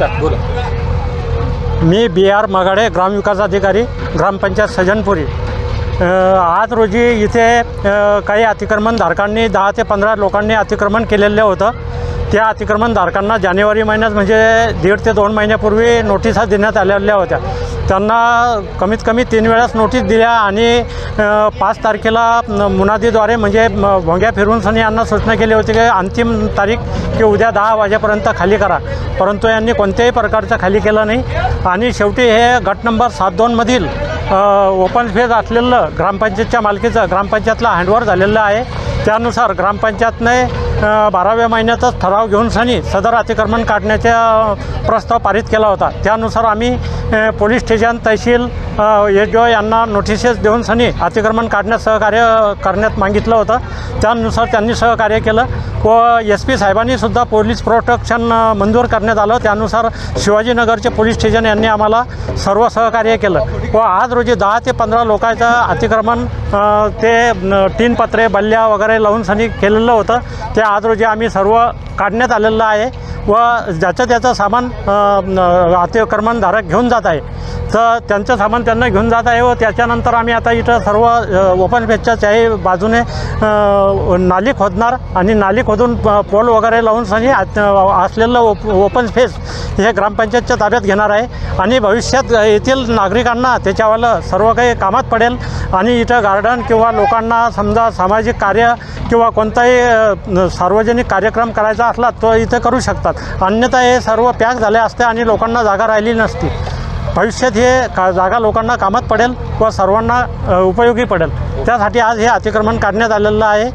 नमस्कार, बोला. मी BR मगाडे, ग्रामविकास अधिकारी, ग्रामपंचायत सज्जनपुरी. आज रोजी इथे काही अतिक्रमणधारकांनी 10 ते 15 लोकांनी अतिक्रमण केलेलं होतं. त्या अतिक्रमणधारकांना जानेवारी महिन्यात म्हणजे 1.5 ते 2 महिन्यापूर्वी नोटिसा देण्यात आलेल्या होत्या. त्यांना कमीत कमी 3 वेळास नोटीस दिल्या आणि 5 तारखेला मुनादीद्वारे म्हणजे भोंग्या फिरवून यांना सूचना केली होती की अंतिम तारीख की उद्या 10 वाजेपर्यंत खाली करा, परंतु यांनी कोणत्याही प्रकारचं खाली केलं नाही. आणि शेवटी हे गट नंबर 72मधील ओपन स्पेस असलेलं ग्रामपंचायतच्या मालकीचं ग्रामपंचायतला हँडओव्हर झालेलं आहे. त्यानुसार ग्रामपंचायतने 12व्या महिन्यातच ठराव घेऊन सदर अतिक्रमण काढण्याचा प्रस्ताव पारित केला होता. त्यानुसार आम्ही पोलीस स्टेशन, तहसील, SDO यांना नोटिसेस देऊन अतिक्रमण काढण्यास सहकार्य करण्यात मागितलं होतं. त्यानुसार त्यांनी सहकार्य केलं व SP साहेबांनीसुद्धा पोलीस प्रोटेक्शन मंजूर करण्यात आलं. त्यानुसार शिवाजीनगरचे पोलीस स्टेशन यांनी आम्हाला सर्व सहकार्य केलं व आज रोजी 10 ते 15 लोकांचं अतिक्रमण ते टीनपत्रे, बल्ल्या वगैरे लावून केलेलं होतं. ते आज रोजी आम्ही सर्व काढण्यात आलेलं आहे व ज्याचं त्याचं सामान अतिक्रमणधारक घेऊन जात आहे. तर त्यांचं सामान त्यांना घेऊन जात आहे व त्याच्यानंतर आम्ही आता इथं सर्व ओपन स्पेसच्या त्याही बाजूने नाली खोदणार आणि नाली खोदून पोल वगैरे लावून असलेलं ओपन स्पेस हे ग्रामपंचायतच्या ताब्यात घेणार आहे आणि भविष्यात येथील नागरिकांना त्याच्यावालं सर्व काही कामात पडेल. आणि इथं गार्डन किंवा लोकांना समजा सामाजिक कार्य किंवा कोणताही सार्वजनिक कार्यक्रम करायचा असला तो इथं करू शकतात. अन्यथा हे सर्व पॅक झाले असते आणि लोकांना जागा राहिली नसती. भविष्यात हे जागा लोकांना कामात पडेल व सर्वांना उपयोगी पडेल. त्यासाठी आज हे अतिक्रमण काढण्यात आलेलं आहे.